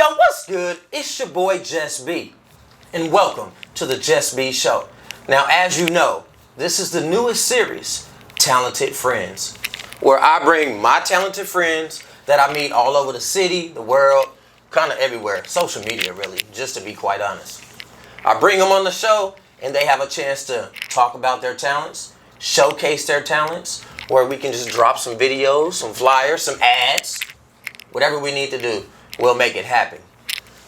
Yo, what's good? It's your boy Just B, and welcome to the Just B Show. Now, as you know, this is the newest series, Talented Friends, where I bring my talented friends that I meet all over the city, the world, kind of everywhere, social media really, just to be quite honest. I bring them on the show, and they have a chance to talk about their talents, showcase their talents, where we can just drop some videos, some flyers, some ads, whatever we need to do. We'll make it happen.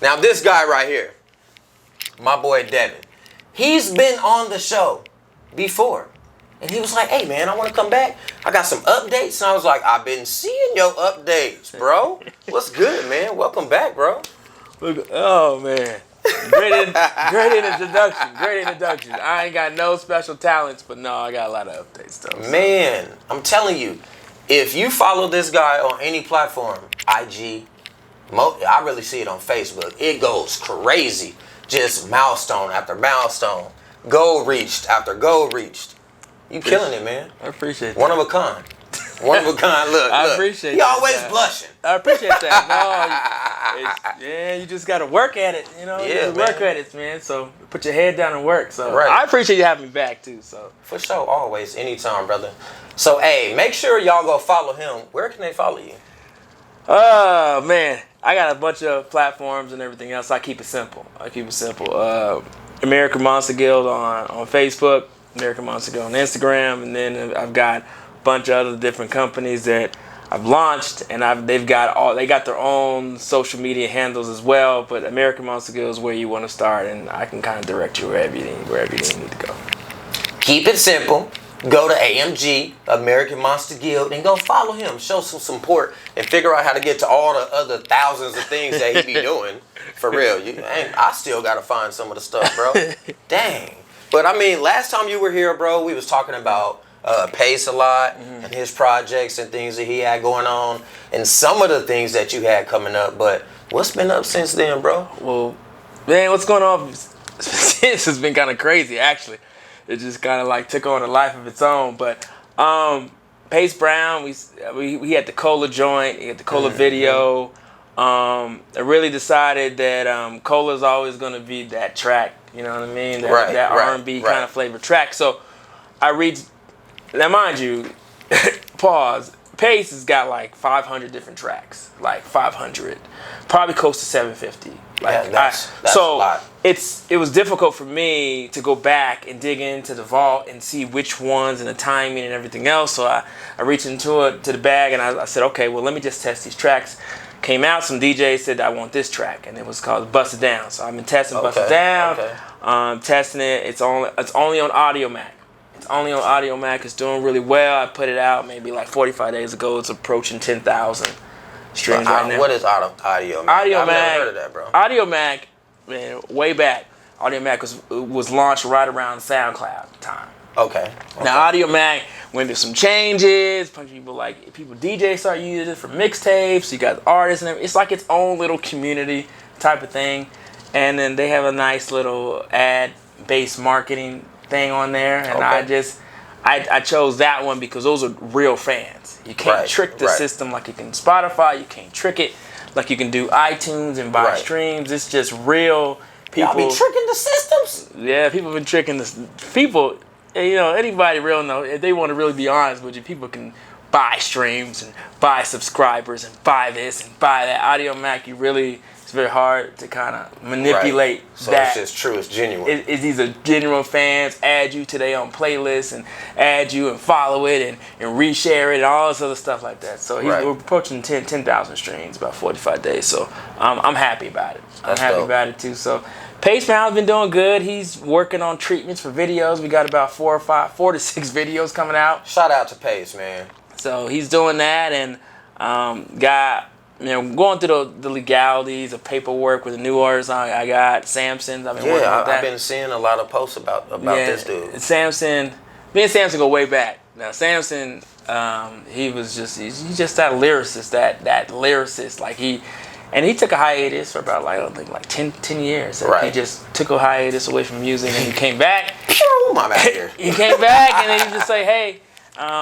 Now this guy right here, my boy Devon, he's been on the show before. And he was like, hey man, I want to come back. I got some updates. And I was like, I've been seeing your updates, bro. What's good, man? Welcome back, bro. Oh man. Great introduction. Great introduction. I ain't got no special talents, but no, I got a lot of updates though. So. Man, I'm telling you, if you follow this guy on any platform, IG, I really see it on Facebook. It goes crazy. Just milestone after milestone. Goal reached after goal reached. You killing it, man. I appreciate that. One of a kind. One of a kind. Look, I appreciate you that. always blushing. I appreciate that. No, yeah, you just got to work at it. You know, work at it, man. So put your head down and work. So right. I appreciate you having me back too. So for sure, always, anytime, brother. So hey, make sure y'all go follow him. Where can they follow you? Oh man, I got a bunch of platforms and everything else. I keep it simple. American Monster Guild on Facebook, American Monster Guild on Instagram, and then I've got a bunch of other different companies that I've launched, and they got their own social media handles as well. But American Monster Guild is where you want to start, and I can kind of direct you wherever you need to go. Keep it simple. Go to AMG, American Monster Guild, and go follow him. Show some support and figure out how to get to all the other thousands of things that he be doing. For real. I still got to find some of the stuff, bro. Dang. But, I mean, last time you were here, bro, we was talking about Pace a lot and his projects and things that he had going on and some of the things that you had coming up. But what's been up since then, bro? Well, man, what's going on since has been kind of crazy, actually. It just kind of like took on a life of its own. But Pace Brown, we had the Cola joint, he had the Cola video. I really decided that Cola's always going to be that track, you know what I mean? That R&B kind of flavor track. So I reached, now mind you, pause, Pace has got like 500 different tracks, like 500, probably close to 750. Like that's a lot. It was difficult for me to go back and dig into the vault and see which ones and the timing and everything else. So I reached into the bag and I said, okay, well let me just test these tracks. Came out, some DJs said I want this track, and it was called Bust It Down. So I've been testing Bust It Down, testing it. It's only on Audio Mac. It's only on Audio Mac. It's doing really well. I put it out maybe like 45 days ago. It's approaching 10,000 streams right now. What is Audio Mac? I've never heard of that, bro. Audio Mac, man, way back. Audio Mac was launched right around SoundCloud time. Okay. Now Audio Mac went through some changes. People DJs start using it for mixtapes. You got artists and everything. It's like its own little community type of thing. And then they have a nice little ad-based marketing thing on there. And I chose that one because those are real fans. You can't trick the system like you can Spotify. You can't trick it like you can do iTunes and buy streams. It's just real people. Y'all be tricking the systems? Yeah, people have been tricking the people. You know, anybody real know, if they want to really be honest with you, people can buy streams and buy subscribers and buy this and buy that. Audio Mac, it's very hard to kind of manipulate so that. So it's just true, it's genuine. These are genuine fans, add you to their own playlist and add you and follow it and reshare it and all this other stuff like that. So we're approaching 10,000 streams, about 45 days. So I'm happy about it. I'm happy about it too. So Pace Brown's been doing good. He's working on treatments for videos. We got about 4 to 6 videos coming out. Shout out to Pace, man. So he's doing that and going through the legalities of paperwork with the new artists. I got Samson. I've been working with that. I've been seeing a lot of posts about this dude. Samson, me and Samson go way back. Now Samson, he's just that lyricist, that lyricist. Like he took a hiatus for about I think 10 years. Right. He just took a hiatus away from music and he came back. My bad here. He came back and then he just say, hey,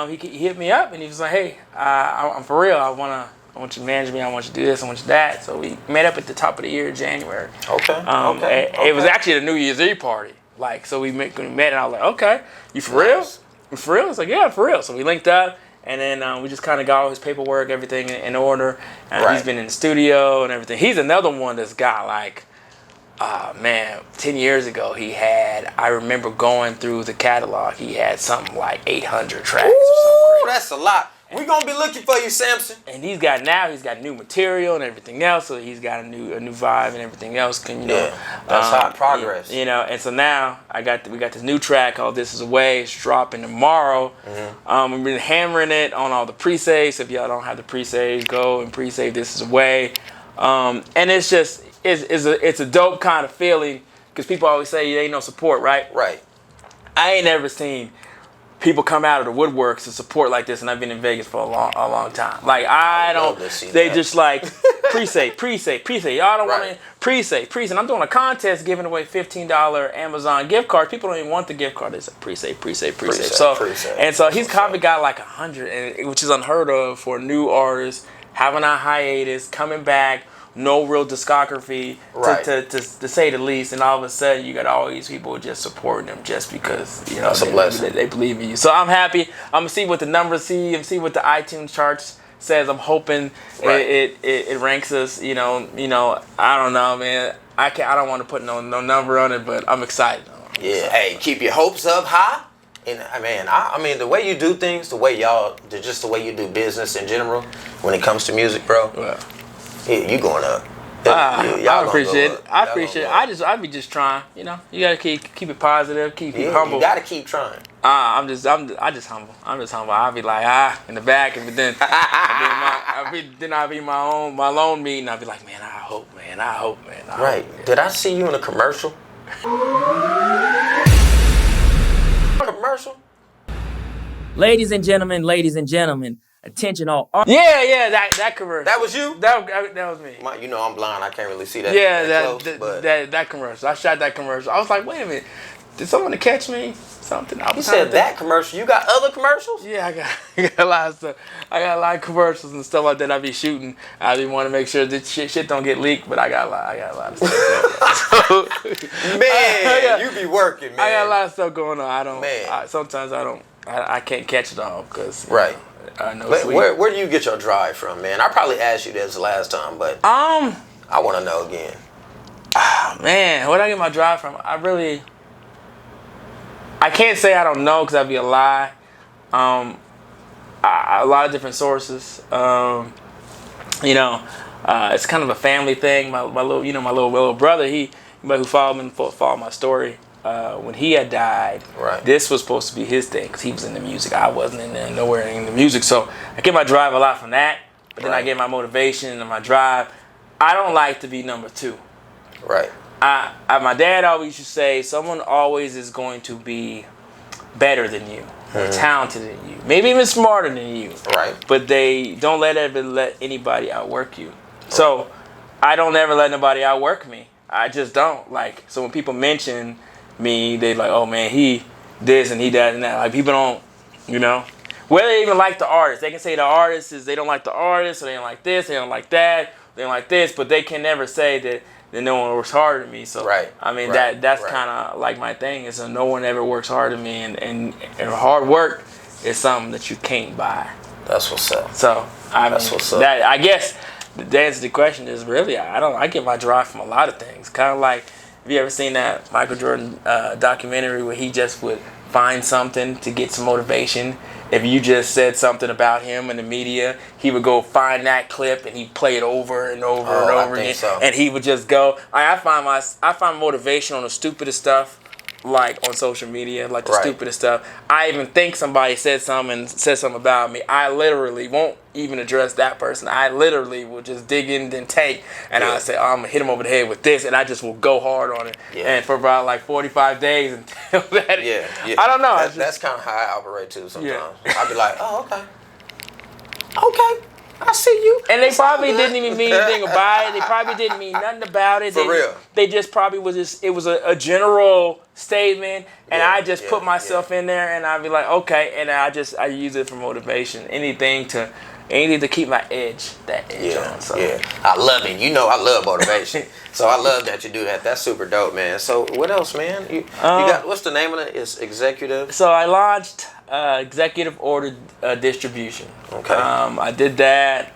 he hit me up and he was like, hey, I'm for real. I I want you to manage me. I want you to do this. I want you to do that. So we met up at the top of the year in January. Okay. It was actually a New Year's Eve party. Like, so we met and I was like, okay, you for real? You for real? It's like, yeah, for real. So we linked up, and then we just kind of got all his paperwork, everything in order. And he's been in the studio and everything. He's another one that's got like, man, 10 years ago I remember going through the catalog. He had something like 800 tracks. Ooh, that's a lot. We're going to be looking for you, Samson. And he's got new material and everything else. So he's got a new vibe and everything else. That's hot progress. And so now we got this new track called "This Is a Way." It's dropping tomorrow. We've been hammering it on all the pre-saves. If y'all don't have the pre-saves, go and pre-save "This Is a Way." And it's just it's a dope kind of feeling because people always say there ain't no support, right? Right. I ain't ever seen people come out of the woodworks to support like this, and I've been in Vegas for a long time. Like they just like pre-save. Y'all don't want to pre-save. And I'm doing a contest giving away $15 Amazon gift cards. People don't even want the gift card. They say pre-save. So he's probably got like 100, which is unheard of for a new artist having a hiatus, coming back. No real discography, to say the least, and all of a sudden you got all these people just supporting them just because that's a blessing. They believe in you. So I'm happy. I'm gonna see what the numbers see what the iTunes charts says. I'm hoping it ranks us. I don't know, man. I don't want to put no number on it, but I'm excited. Yeah. Hey, keep your hopes up high. And I mean, the way you do things, the way you do business in general, when it comes to music, bro. Well, you going up. I appreciate it. I be just trying. You gotta keep it positive, keep it humble. You gotta keep trying. I just humble. I'll be like in the back, but then I'll be my lone meeting. I'll be like, man, I hope, man. Right. Did I see you in a commercial? Ladies and gentlemen, attention all. Yeah, that commercial. That was you? That was me. I'm blind. I can't really see that. Yeah, close, that commercial. I shot that commercial. I was like, wait a minute, did someone catch me? Something. You said that commercial. You got other commercials? Yeah, I got a lot of stuff. I got a lot of commercials and stuff like that. I be shooting. I be want to make sure that shit don't get leaked, but I got a lot of stuff. Man, you be working, man. I got a lot of stuff going on. Sometimes I can't catch it all because I know. Where do you get your drive from, man? I probably asked you this last time, but I want to know again. Man, where do I get my drive from? I can't say I don't know because that'd be a lie. A lot of different sources. It's kind of a family thing. My little brother, who followed my story. When he had died, this was supposed to be his thing because he was in the music. I wasn't nowhere in the music. So I get my drive a lot from that, but then I get my motivation and my drive. I don't like to be number two. Right. My dad always used to say, someone always is going to be better than you, or talented than you, maybe even smarter than you. Right. But they don't let anybody outwork you. So I don't ever let nobody outwork me. I just don't. Like, so when people mention me, they like, oh man, he this and he that and that. Like, people don't, whether they even like the artist. They can say the artist is, they don't like the artist, or they don't like this, they don't like that, they don't like this, but they can never say that no one works harder than me. So that's kind of like my thing is that no one ever works harder than me, and hard work is something that you can't buy. That's what's up. So that's what's up. That, I guess the answer to the question is really I get my drive from a lot of things. Kind of like, have you ever seen that Michael Jordan documentary where he just would find something to get some motivation? If you just said something about him in the media, he would go find that clip and he'd play it over and over and over again. So. And he would just go. I find motivation on the stupidest stuff, like on social media, like the stupidest stuff. I even think somebody said something about me. I literally won't even address that person. I literally will just dig in and take, and I'll say, I'm gonna hit him over the head with this, and I just will go hard on it. Yeah. And for about like 45 days until that. Yeah. I don't know. That's kind of how I operate too sometimes. I'll be like, oh, okay. I see you. And they probably didn't even mean anything about it. They probably didn't mean nothing about it. For real. They just probably it was a general statement, and I just put myself in there, and I'd be like, okay, and I use it for motivation. Anything to anything to keep my edge, that edge on. So. Yeah, I love it. You know I love motivation. So I love that you do that. That's super dope, man. So what else, man? You got, what's the name of it? It's executive. So I launched executive order distribution. Okay. I did that.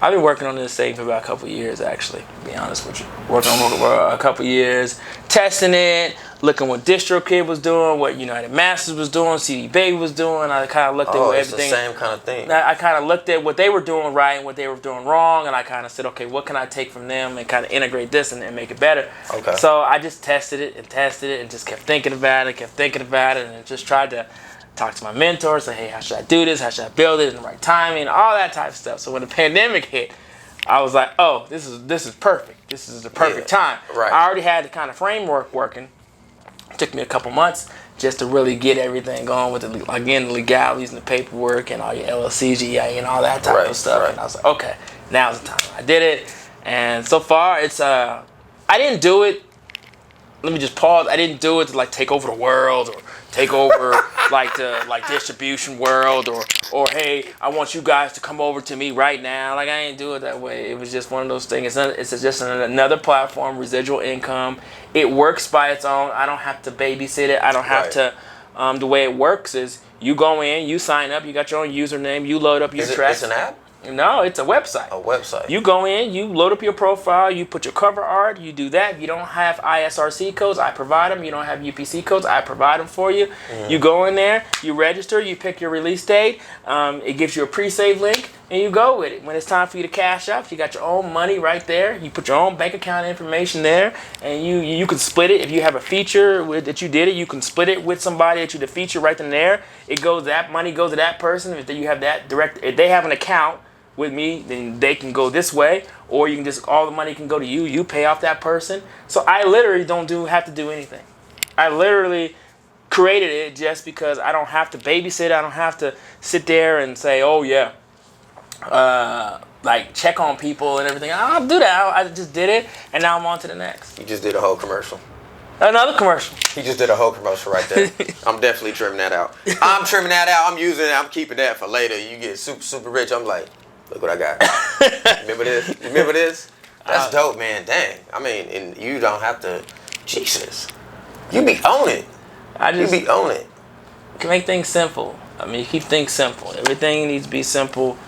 I've been working on this thing for about a couple of years, actually, to be honest with you. Working on it for a couple of years, testing it, looking what DistroKid was doing, what United Masters was doing, CD Baby was doing. I kind of looked at everything. It's the same kind of thing. I kind of looked at what they were doing right and what they were doing wrong, and I kind of said, okay, what can I take from them and kind of integrate this and make it better? Okay. So I just tested it and just kept thinking about it, and just tried to talk to my mentors, say, hey, how should I do this? How should I build it in the right timing? All that type of stuff. So when the pandemic hit, I was like, oh, this is perfect. This is the perfect time. Right. I already had the kind of framework working. It took me a couple months just to really get everything going with the legalities and the paperwork and all your LLCs, GIA, and all that type of stuff. Right. And I was like, okay, now's the time. I did it, and so far it's I didn't do it. Let me just pause. I didn't do it to like take over the world or take over like the distribution world or hey, I want you guys to come over to me right now. Like I ain't do it that way. It was just one of those things. It's just another platform, residual income. It works by its own. I don't have to babysit it. I don't have to. The way it works is you go in, you sign up, you got your own username, you load up your tracks. It's an app? No, it's a website. A website. You go in, you load up your profile, you put your cover art, you do that. If you don't have ISRC codes, I provide them. You don't have UPC codes, I provide them for you. Mm-hmm. You go in there, you register, you pick your release date. It gives you a pre-save link, and you go with it. When it's time for you to cash out, you got your own money right there. You put your own bank account information there, and you can split it. If you have a feature that you did it, you can split it with somebody that you did the feature right then and there. That money goes to that person. If you have that direct, if they have an account with me, then they can go this way, or you can just, all the money can go to you. You pay off that person. So I literally don't have to do anything. I literally created it just because I don't have to babysit. I don't have to sit there and say, oh yeah, like check on people and everything. I don't do that. I just did it, and now I'm on to the next. You just did a whole commercial. Another commercial. He just did a whole commercial right there. I'm definitely trimming that out. I'm trimming that out. I'm using it. I'm keeping that for later. You get super, super rich. I'm like, look what I got. Remember this? Remember this? That's dope, man. Dang. I mean, and you don't have to. Jesus. You be on it. You be on it. You can make things simple. I mean, you keep things simple. Everything needs to be simple.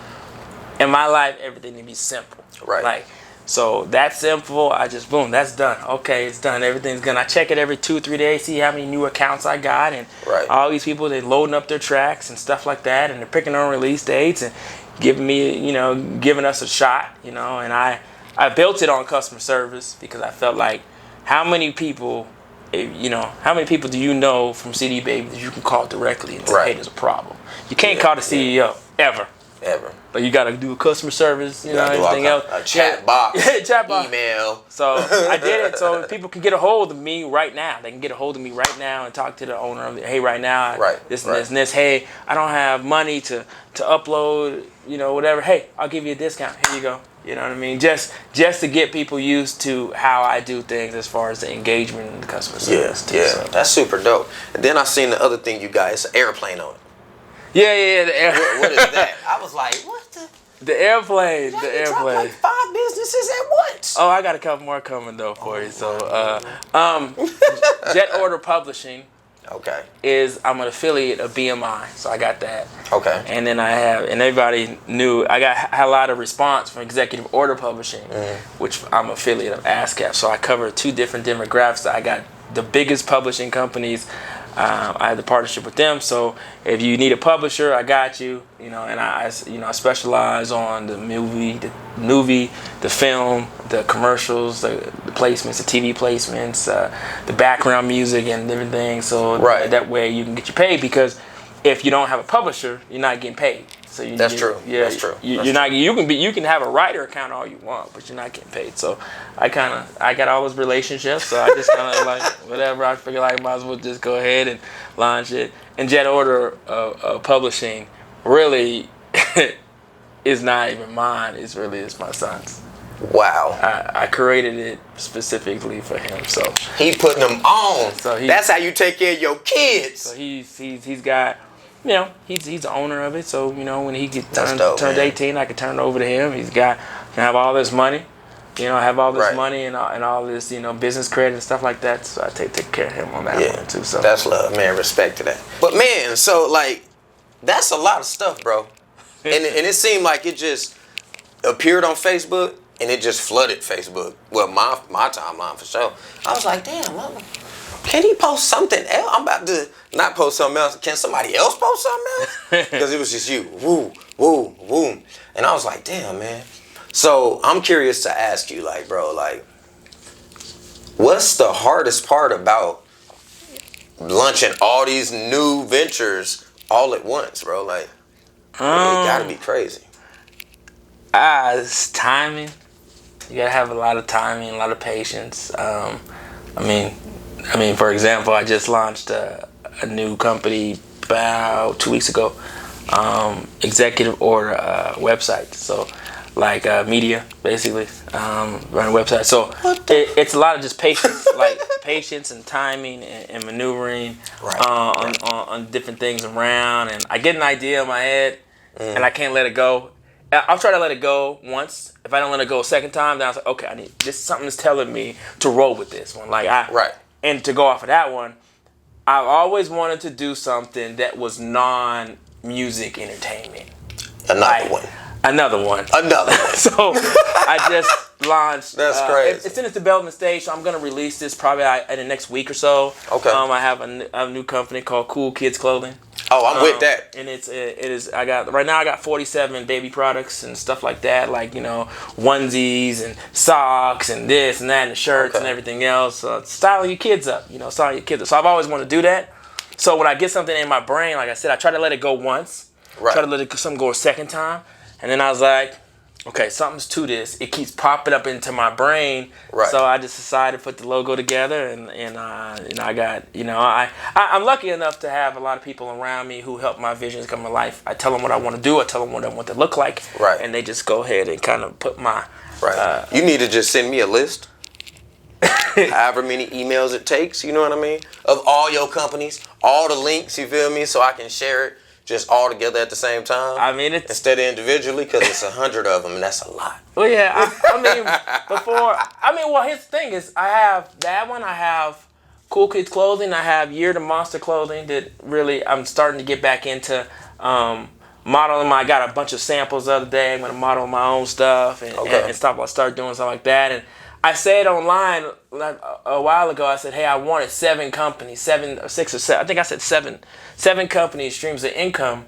In my life, everything needs to be simple. Right. Like, so that's simple. I just, boom, that's done. Okay, it's done. Everything's done. I check it every 2-3 days, see how many new accounts I got. And all these people, they're loading up their tracks and stuff like that. And they're picking their own release dates and giving us a shot, and I built it on customer service because I felt like how many people do you know from CD Baby that you can call directly and say, hey, there's a problem. You can't call the CEO ever. But you got to do customer service, everything else. A chat box, chat box, email. So I did it so people can get a hold of me right now. They can get a hold of me right now and talk to the owner of it. Hey, right now, this and this and this. Hey, I don't have money to upload, whatever. Hey, I'll give you a discount. Here you go. You know what I mean? Just to get people used to how I do things as far as the engagement and the customer service. Yeah, so. That's super dope. And then I seen the other thing you got. It's an airplane on it. Yeah. What is that? I was like, what the airplane? The airplane. Like 5 businesses at once. Oh, I got a couple more coming though for you. So, Jet Order Publishing. Okay. I'm an affiliate of BMI, so I got that. Okay. And then and everybody knew had a lot of response from Executive Order Publishing, which I'm an affiliate of ASCAP. So I cover 2 different demographics. I got the biggest publishing companies. I have the partnership with them, so if you need a publisher, I got you. And I specialize on the movie, the film, the commercials, the placements, the TV placements, the background music, and different things. So that way you can get you paid, because if you don't have a publisher, you're not getting paid. So that's true. Yeah, that's true. You can have a writer account all you want, but you're not getting paid. So I got all those relationships. So I just kind of like whatever. I figure like I might as well just go ahead and launch it. And Jet Order Publishing really is not even mine. It's my son's. Wow. I created it specifically for him. So he putting them on. So that's how you take care of your kids. So he's got he's the owner of it. So when he dope, turned man. 18, I could turn it over to him. Can have all this money. Have all this Right. money and all this, business credit and stuff like that. So I take care of him on that one too. So that's love, man. Respect to that. But man, so like, that's a lot of stuff, bro. and it seemed like it just appeared on Facebook and it just flooded Facebook. Well, my timeline for sure. I was like, damn, mama, can he post something else? I'm about to not post something else. Can somebody else post something else? Because it was just you, woo, woo, woo. And I was like, damn, man. So I'm curious to ask you, like, bro, like, what's the hardest part about launching all these new ventures all at once, bro? Like, it gotta be crazy. It's timing. You gotta have a lot of timing, a lot of patience. I mean, for example, I just launched a new company about 2 weeks ago. Executive order website. So, like media, basically, run a website. So it's a lot of just patience, like patience and timing and maneuvering on different things around. And I get an idea in my head, and I can't let it go. I'll try to let it go once. If I don't let it go a second time, then I was like, okay, something's telling me to roll with this one. And to go off of that one, I've always wanted to do something that was non-music entertainment. Another one. So I just launched. That's crazy. It's in its development stage, so I'm gonna release this probably in the next week or so. Okay. I have a new company called Cool Kids Clothing. Oh, I'm with that. And it is. I got 47 baby products and stuff like that, like onesies and socks and this and that and shirts and everything else. Styling your kids up, So I've always wanted to do that. So when I get something in my brain, like I said, I try to let it go once. Right. Try to let something go a second time. And then I was like, okay, something's to this. It keeps popping up into my brain. Right. So I just decided to put the logo together, and I got, I'm lucky enough to have a lot of people around me who help my visions come to life. I tell them what I want to do. I tell them what I want to look like. Right. And they just go ahead and kind of put my. Right. You need to just send me a list. However many emails it takes, you know what I mean? Of all your companies, all the links, you feel me? So I can share it. Just all together at the same time. I mean, it's instead of individually, because it's 100 of them, and that's a lot. Well, yeah. Here's the thing: is I have that one. I have Cool Kids Clothing. I have Year to Monster Clothing. That really, I'm starting to get back into modeling. I got a bunch of samples the other day. I'm gonna model my own stuff and stuff. I start doing something like that. And I said online a while ago, I said, hey, I wanted 7 companies, 7 or 6 or 7. I think I said 7 companies, streams of income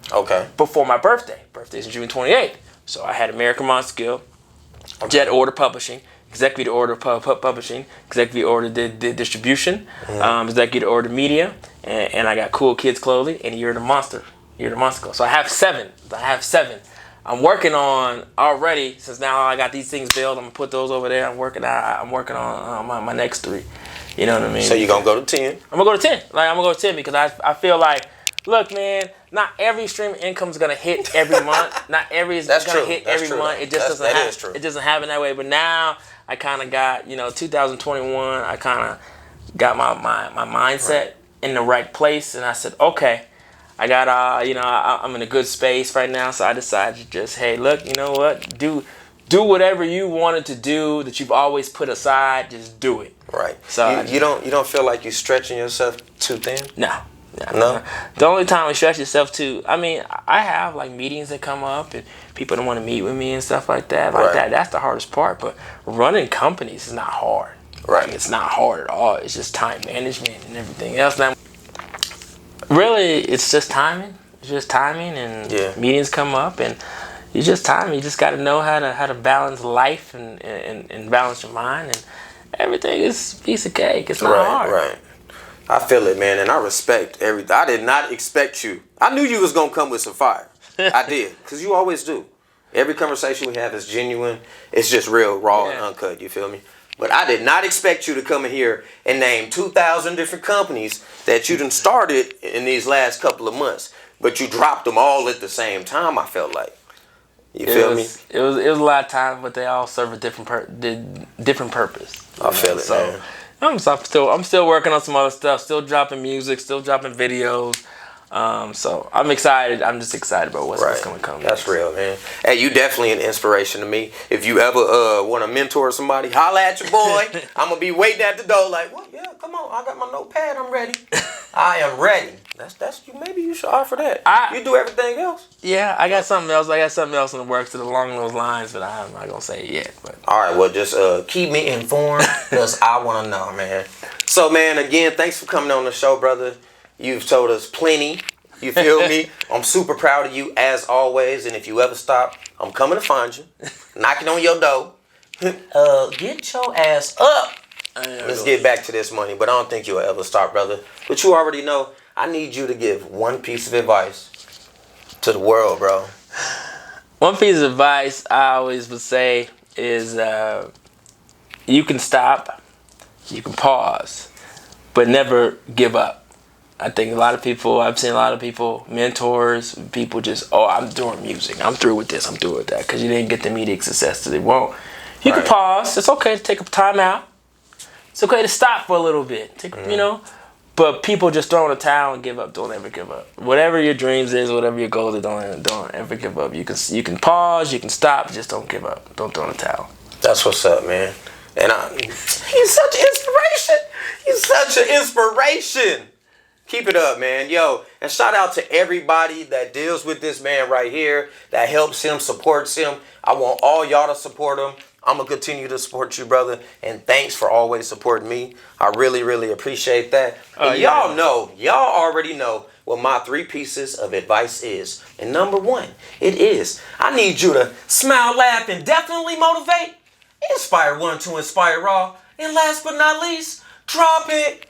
before my birthday. Birthday's June 28th. So I had American Monster Guild, Jet Order Publishing, Executive Order Publishing, Executive Order did distribution, Executive Order Media, and I got Cool Kids Clothing, and Year to Monster Guild. So I have 7. I'm working on already, since now I got these things built. I'm gonna put those over there. I'm working on my next 3. You know what I mean? So you're gonna go to 10? I'm gonna go to 10. I'm gonna go to 10 because I feel like, look, man, not every stream of income is gonna hit every month. Not every is gonna hit every month. It just doesn't happen. It doesn't happen that way. But now I kind of got 2021. I kind of got my mindset in the right place, and I said, okay. I got I'm in a good space right now, so I decided to just, hey, look, you know what? Do whatever you wanted to do that you've always put aside. Just do it. Right. So you don't feel like you're stretching yourself too thin? No. No. The only time you stretch yourself too, I have like meetings that come up and people don't want to meet with me and stuff like that. That's the hardest part. But running companies is not hard. Right. It's not hard at all. It's just time management and everything else. Now, really, it's just timing. It's just timing, and meetings come up, and you just time. You just got to know how to balance life and balance your mind, and everything is a piece of cake. It's not hard. Right. I feel it, man, and I respect everything. I did not expect you. I knew you was gonna come with some fire. I did, because you always do. Every conversation we have is genuine. It's just real, raw, and uncut. You feel me? But I did not expect you to come in here and name 2,000 different companies that you done started in these last couple of months. But you dropped them all at the same time, I felt like. You feel me? It was a lot of time, but they all serve a different purpose. I feel it, man. I'm still working on some other stuff. Still dropping music. Still dropping videos. So I'm excited. I'm just excited about what's going to come. That's real, man. Hey, you definitely an inspiration to me. If you ever want to mentor somebody, holla at your boy. I'm going to be waiting at the door like, well, yeah, come on. I got my notepad. I'm ready. I am ready. That's you. Maybe you should offer that. You do everything else. Yeah, I got something else. I got something else in the works along those lines, but I'm not going to say it yet. But. All right, well, just keep me informed because I want to know, man. So, man, again, thanks for coming on the show, brother. You've told us plenty. You feel me? I'm super proud of you as always. And if you ever stop, I'm coming to find you, knocking on your door. Get your ass up. Let's get back to this money. But I don't think you'll ever stop, brother. But you already know, I need you to give one piece of advice to the world, bro. One piece of advice I always would say is you can stop, you can pause, but never give up. I think I've seen a lot of people, mentors, people just, I'm doing music. I'm through with this. I'm through with that. Because you didn't get the immediate success that they want. You can pause. It's okay to take a time out. It's okay to stop for a little bit. But people just throw in the towel and give up. Don't ever give up. Whatever your dreams is, whatever your goals are, don't ever give up. You can pause, you can stop, just don't give up. Don't throw in the towel. That's what's up, man. And he's such an inspiration. He's such an inspiration. Keep it up, man. Yo, and shout out to everybody that deals with this man right here, that helps him, supports him. I want all y'all to support him. I'm going to continue to support you, brother. And thanks for always supporting me. I really, really appreciate that. And y'all already know what my 3 pieces of advice is. And number 1, it is, I need you to smile, laugh, and definitely motivate. Inspire one to inspire all. And last but not least, drop it.